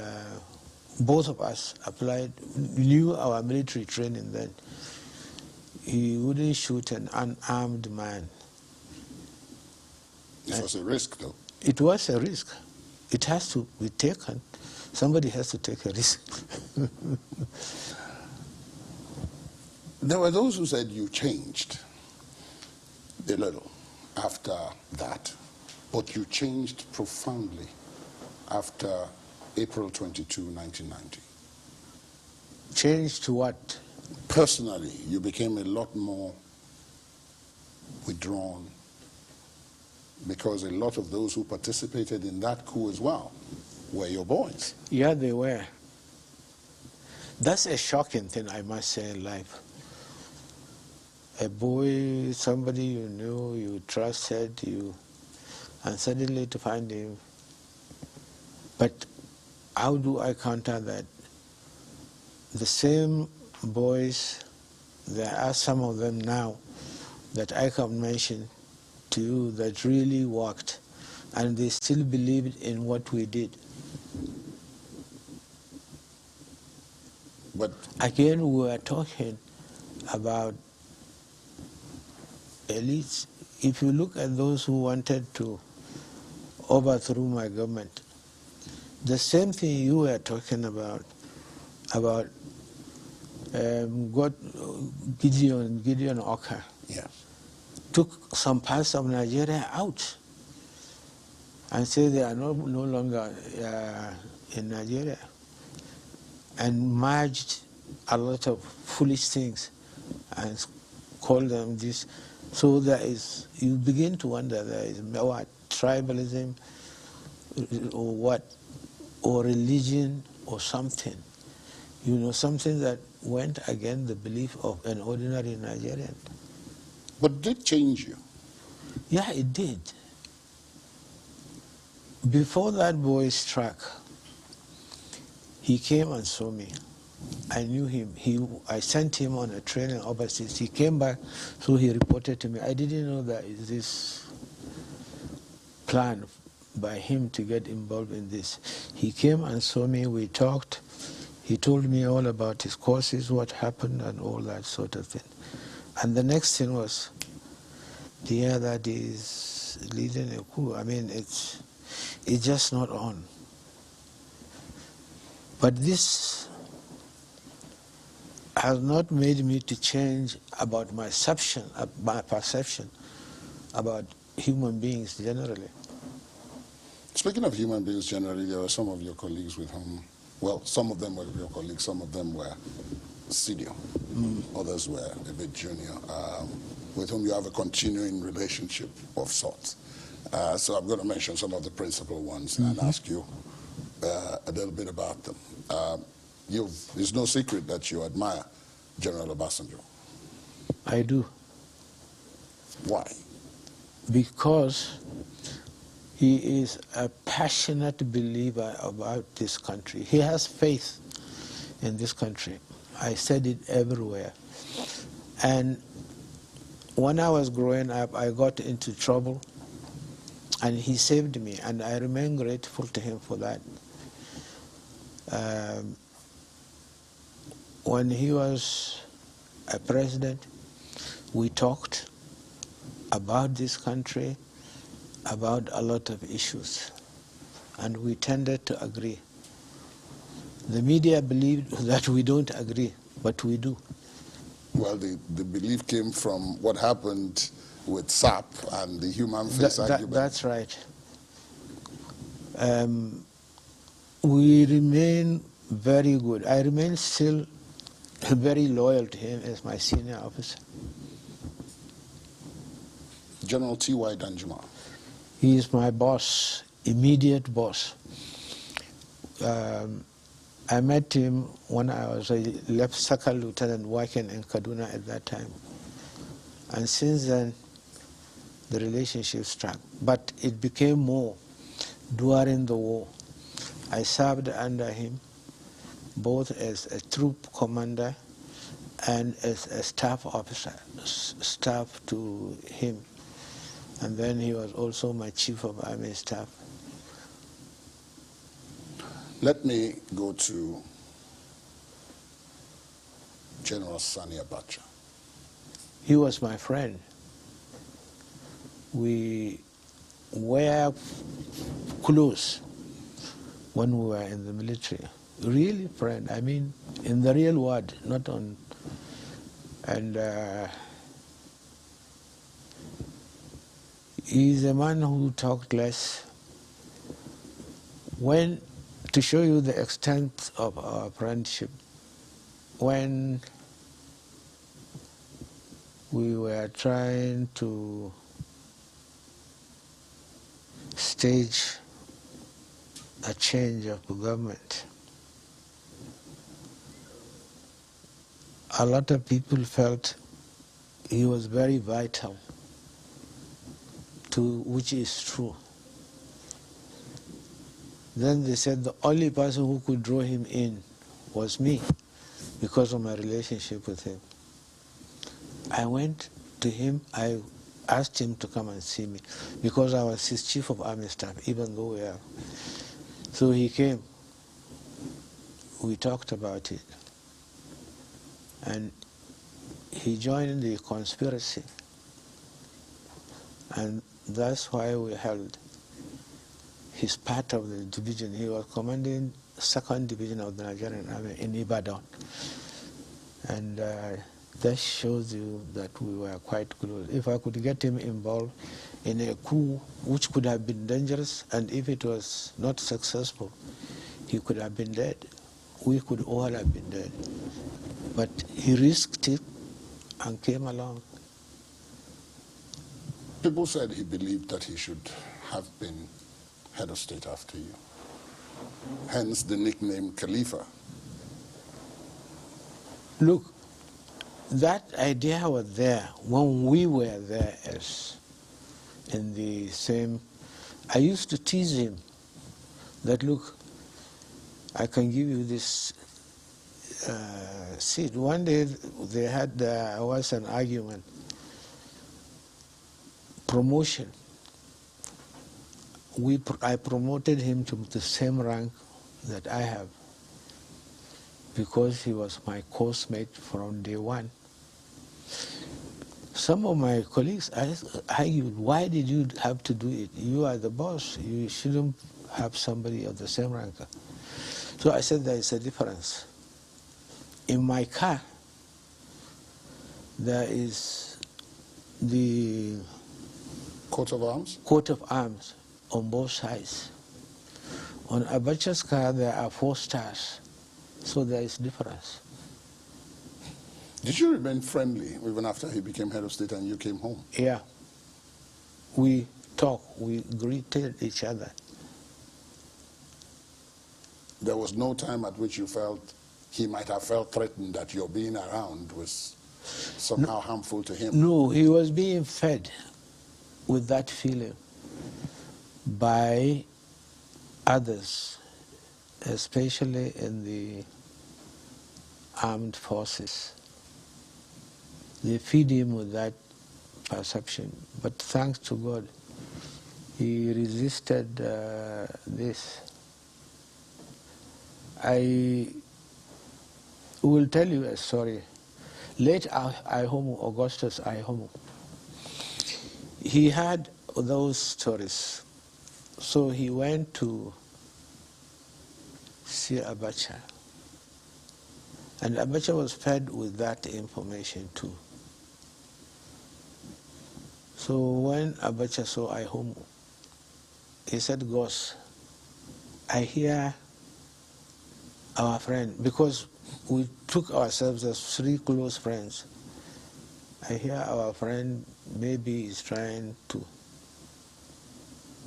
both of us knew our military training then. He wouldn't shoot an unarmed man. It was a risk, though. It was a risk. It has to be taken. Somebody has to take a risk. There were those who said you changed a little after that, but you changed profoundly after April 22, 1990. Changed to what? Personally, you became a lot more withdrawn because a lot of those who participated in that coup as well were your boys. Yeah, they were. That's a shocking thing, I must say, in life. A boy, somebody you knew, you trusted, and suddenly to find him. But how do I counter that? The same boys, there are some of them now that I can mention to you that really worked, and they still believed in what we did. But again, we were talking about elites. If you look at those who wanted to overthrow my government, the same thing you were talking about Gideon Oka, yeah, took some parts of Nigeria out and said they are no longer in Nigeria, and merged a lot of foolish things and called them this. So you begin to wonder, there is what, tribalism or what, or religion or something, something that went against the belief of an ordinary Nigerian. But did change you? Yeah, it did. Before that boy struck, he came and saw me. I knew him. I sent him on a training overseas. He came back, so he reported to me. I didn't know that is this plan by him to get involved in this. He came and saw me. We talked. He told me all about his courses, what happened, and all that sort of thing. And the next thing was, the air that is leading a coup. I mean, it's just not on. But this has not made me to change about my perception about human beings generally. Speaking of human beings generally, there were some of your colleagues with whom, well, some of them were your colleagues, some of them were senior, others were a bit junior, with whom you have a continuing relationship of sorts. So I'm going to mention some of the principal ones and ask you a little bit about them. It's no secret that you admire General Obasanjo. I do. Why? Because he is a passionate believer about this country. He has faith in this country. I said it everywhere. And when I was growing up, I got into trouble, and he saved me, and I remain grateful to him for that. When he was a president, we talked about this country, about a lot of issues, and we tended to agree. The media believed that we don't agree, but we do. Well, the belief came from what happened with SAP and the human face argument. That's right. We remain very good. I remain still very loyal to him as my senior officer. General T.Y. Danjuma. He is my boss, immediate boss. I met him when I was a left second lieutenant working in Kaduna at that time. And since then, the relationship struck. But it became more during the war. I served under him, both as a troop commander and as a staff officer, staff to him. And then he was also my chief of army staff. Let me go to General Sani Abacha. He was my friend. We were close when we were in the military. Really friend, I mean, in the real world, not on. And he's a man who talked less. When, to show you the extent of our friendship, when we were trying to stage a change of the government, a lot of people felt he was very vital, to which is true. Then they said the only person who could draw him in was me, because of my relationship with him. I went to him, I asked him to come and see me, because I was his chief of army staff, even though we are. So he came, we talked about it, and he joined the conspiracy, and that's why we held his part of the division. He was commanding 2nd Division of the Nigerian Army in Ibadan. And that shows you that we were quite close. If I could get him involved in a coup which could have been dangerous, and if it was not successful, he could have been dead. We could all have been dead. But he risked it and came along. People said he believed that he should have been head of state after you. Hence the nickname Khalifa. Look, that idea was there when we were there as in the same. I used to tease him that, look, I can give you this seat. One day they had, was an argument, promotion. I promoted him to the same rank that I have, because he was my course mate from day one. Some of my colleagues argued, why did you have to do it? You are the boss. You shouldn't have somebody of the same rank. So I said there is a difference. In my car, there is the Coat of arms? coat of arms on both sides. On Abacha's car, there are 4 stars. So there is difference. Did you remain friendly even after he became head of state and you came home? Yeah. We talked, we greeted each other. There was no time at which you felt he might have felt threatened that your being around was somehow harmful to him? No, he was being fed with that feeling by others, especially in the armed forces. They feed him with that perception. But thanks to God, he resisted this. I will tell you a story. Late Ihomu, Augustus Ihomu, he had those stories. So he went to see Abacha. And Abacha was fed with that information too. So when Abacha saw Ihomu, he said, Gos, I hear our friend, because we took ourselves as 3 close friends. I hear our friend maybe is trying to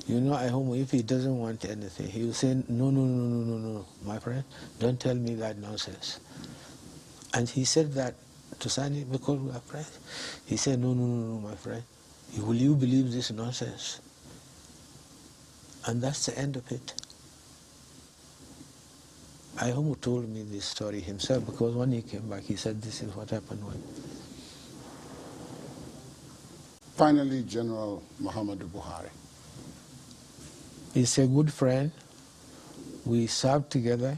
You know, if he doesn't want anything, he will say, no, no, no, no, no, no, my friend, don't tell me that nonsense. And he said that to Sani because we are friends. He said, no, no, no, no, my friend, will you believe this nonsense? And that's the end of it. Aihomu told me this story himself because when he came back, he said, this is what happened when. Finally, General Muhammadu Buhari. He's a good friend. We served together.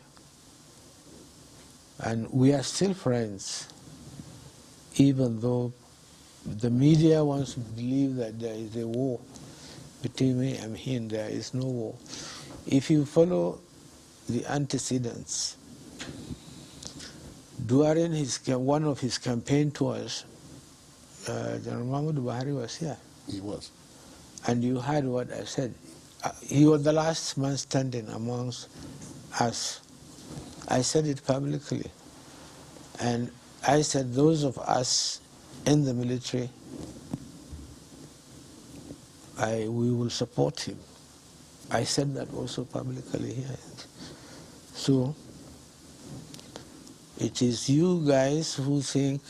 And we are still friends, even though the media wants to believe that there is a war between me and him. There is no war. If you follow the antecedents, during one of his campaign tours, General Muhammadu Buhari was here. He was. And you heard what I said. He was the last man standing amongst us. I said it publicly. And I said those of us in the military, we will support him. I said that also publicly here. So it is you guys who think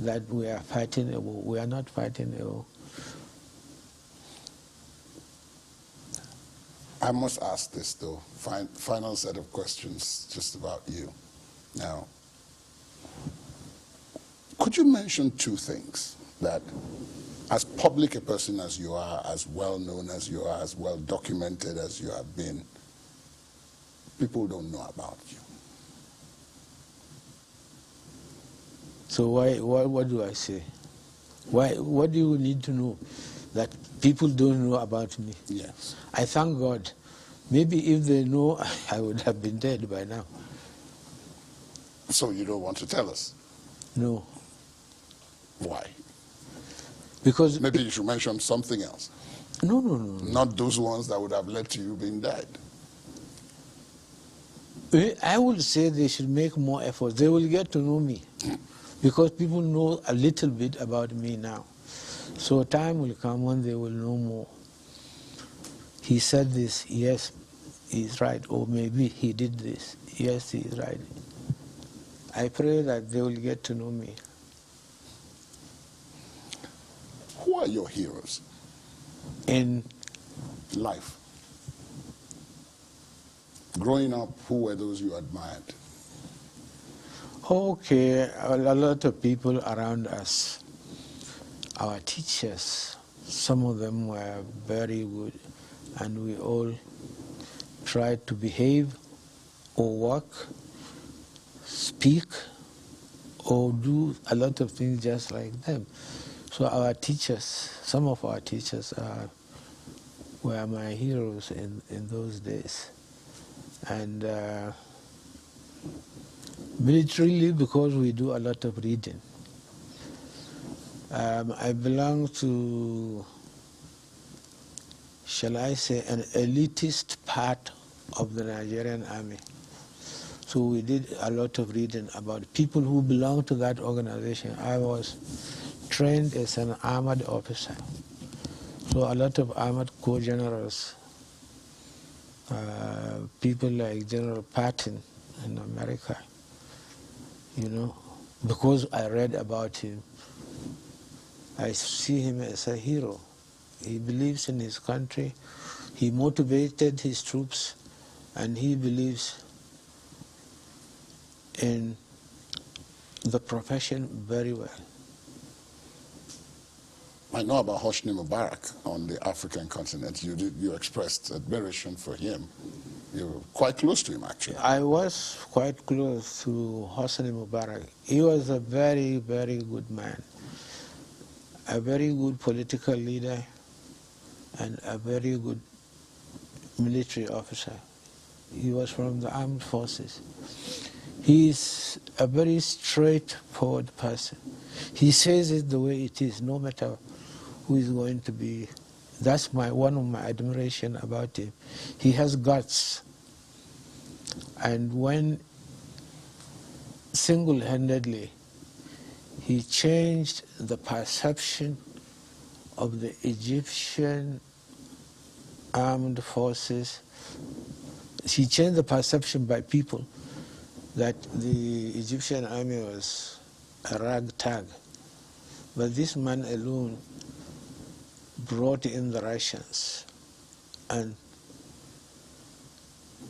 that we are fighting a war. We are not fighting a war. I must ask this, though. Final set of questions just about you. Now, could you mention two things that, as public a person as you are, as well known as you are, as well documented as you have been, people don't know about you? So what do I say? What do you need to know that people don't know about me? Yes. I thank God. Maybe if they know, I would have been dead by now. So you don't want to tell us? No. Why? Because maybe you should mention something else. No. Not those ones that would have led to you being dead. I would say they should make more efforts. They will get to know me because people know a little bit about me now. So time will come when they will know more. He said this, yes, he's right. Or maybe he did this, yes, he is right. I pray that they will get to know me. Who are your heroes? In life. Growing up, who were those you admired? Okay, a lot of people around us. Our teachers, some of them were very good, and we all tried to behave or work, speak, or do a lot of things just like them. So our teachers, some of our teachers were my heroes in those days. And militarily, because we do a lot of reading. I belong to, shall I say, an elitist part of the Nigerian army. So we did a lot of reading about people who belong to that organization. I was trained as an armored officer. So a lot of armored corps generals, people like General Patton in America, you know, because I read about him, I see him as a hero. He believes in his country, he motivated his troops, and he believes in the profession very well. I know about Hosni Mubarak on the African continent. You expressed admiration for him. You were quite close to him, actually. I was quite close to Hosni Mubarak. He was a very, very good man, a very good political leader, and a very good military officer. He was from the armed forces. He is a very straightforward person. He says it the way it is, no matter who is going to be. That's one of my admiration about him. He has guts. And when single-handedly he changed the perception of the Egyptian armed forces. He changed the perception by people that the Egyptian army was a ragtag. But this man alone brought in the Russians and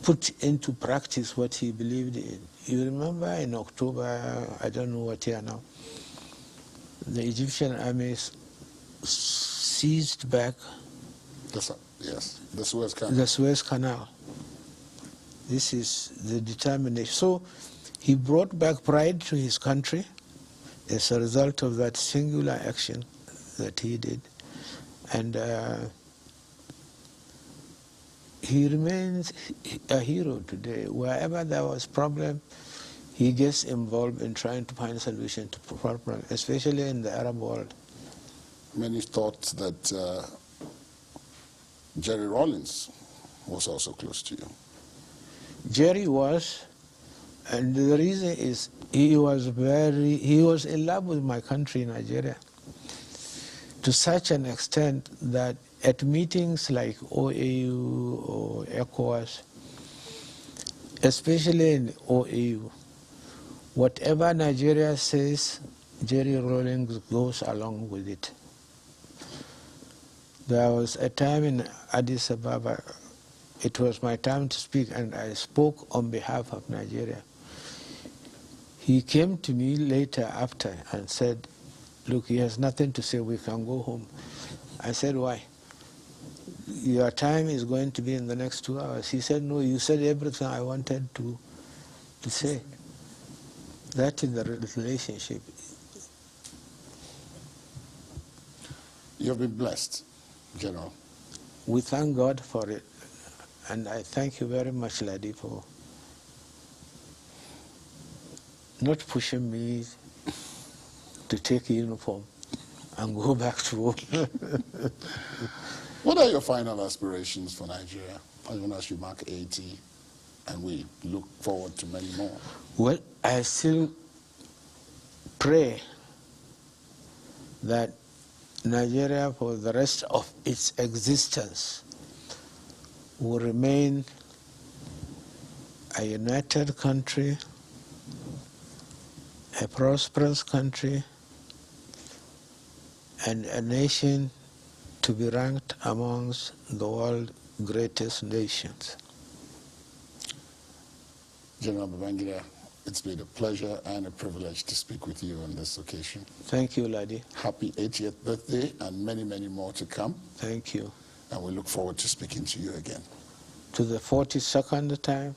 put into practice what he believed in. You remember in October, I don't know what year now, the Egyptian army seized back Yes, the Suez Canal. the Suez Canal. This is the determination. So he brought back pride to his country as a result of that singular action that he did. And he remains a hero today. Wherever there was problem, he gets involved in trying to find a solution to problem, especially in the Arab world. Many thought that Jerry Rawlings was also close to you. Jerry was, and the reason is he was in love with my country, Nigeria, to such an extent that at meetings like OAU or ECOWAS, especially in OAU, whatever Nigeria says, Jerry Rawlings goes along with it. There was a time in Addis Ababa, it was my time to speak, and I spoke on behalf of Nigeria. He came to me later after and said, look, he has nothing to say, we can go home. I said, why? Your time is going to be in the next 2 hours. He said, no, you said everything I wanted to say. That is the relationship. You have been blessed, General. We thank God for it. And I thank you very much, Ladi, for not pushing me to take a uniform and go back to work. What are your final aspirations for Nigeria, even as you mark 80 and we look forward to many more? Well, I still pray that Nigeria, for the rest of its existence, will remain a united country, a prosperous country, and a nation to be ranked amongst the world's greatest nations. General Babangida, it's been a pleasure and a privilege to speak with you on this occasion. Thank you, Ladi. Happy 80th birthday and many, many more to come. Thank you. And we look forward to speaking to you again. To the 42nd time.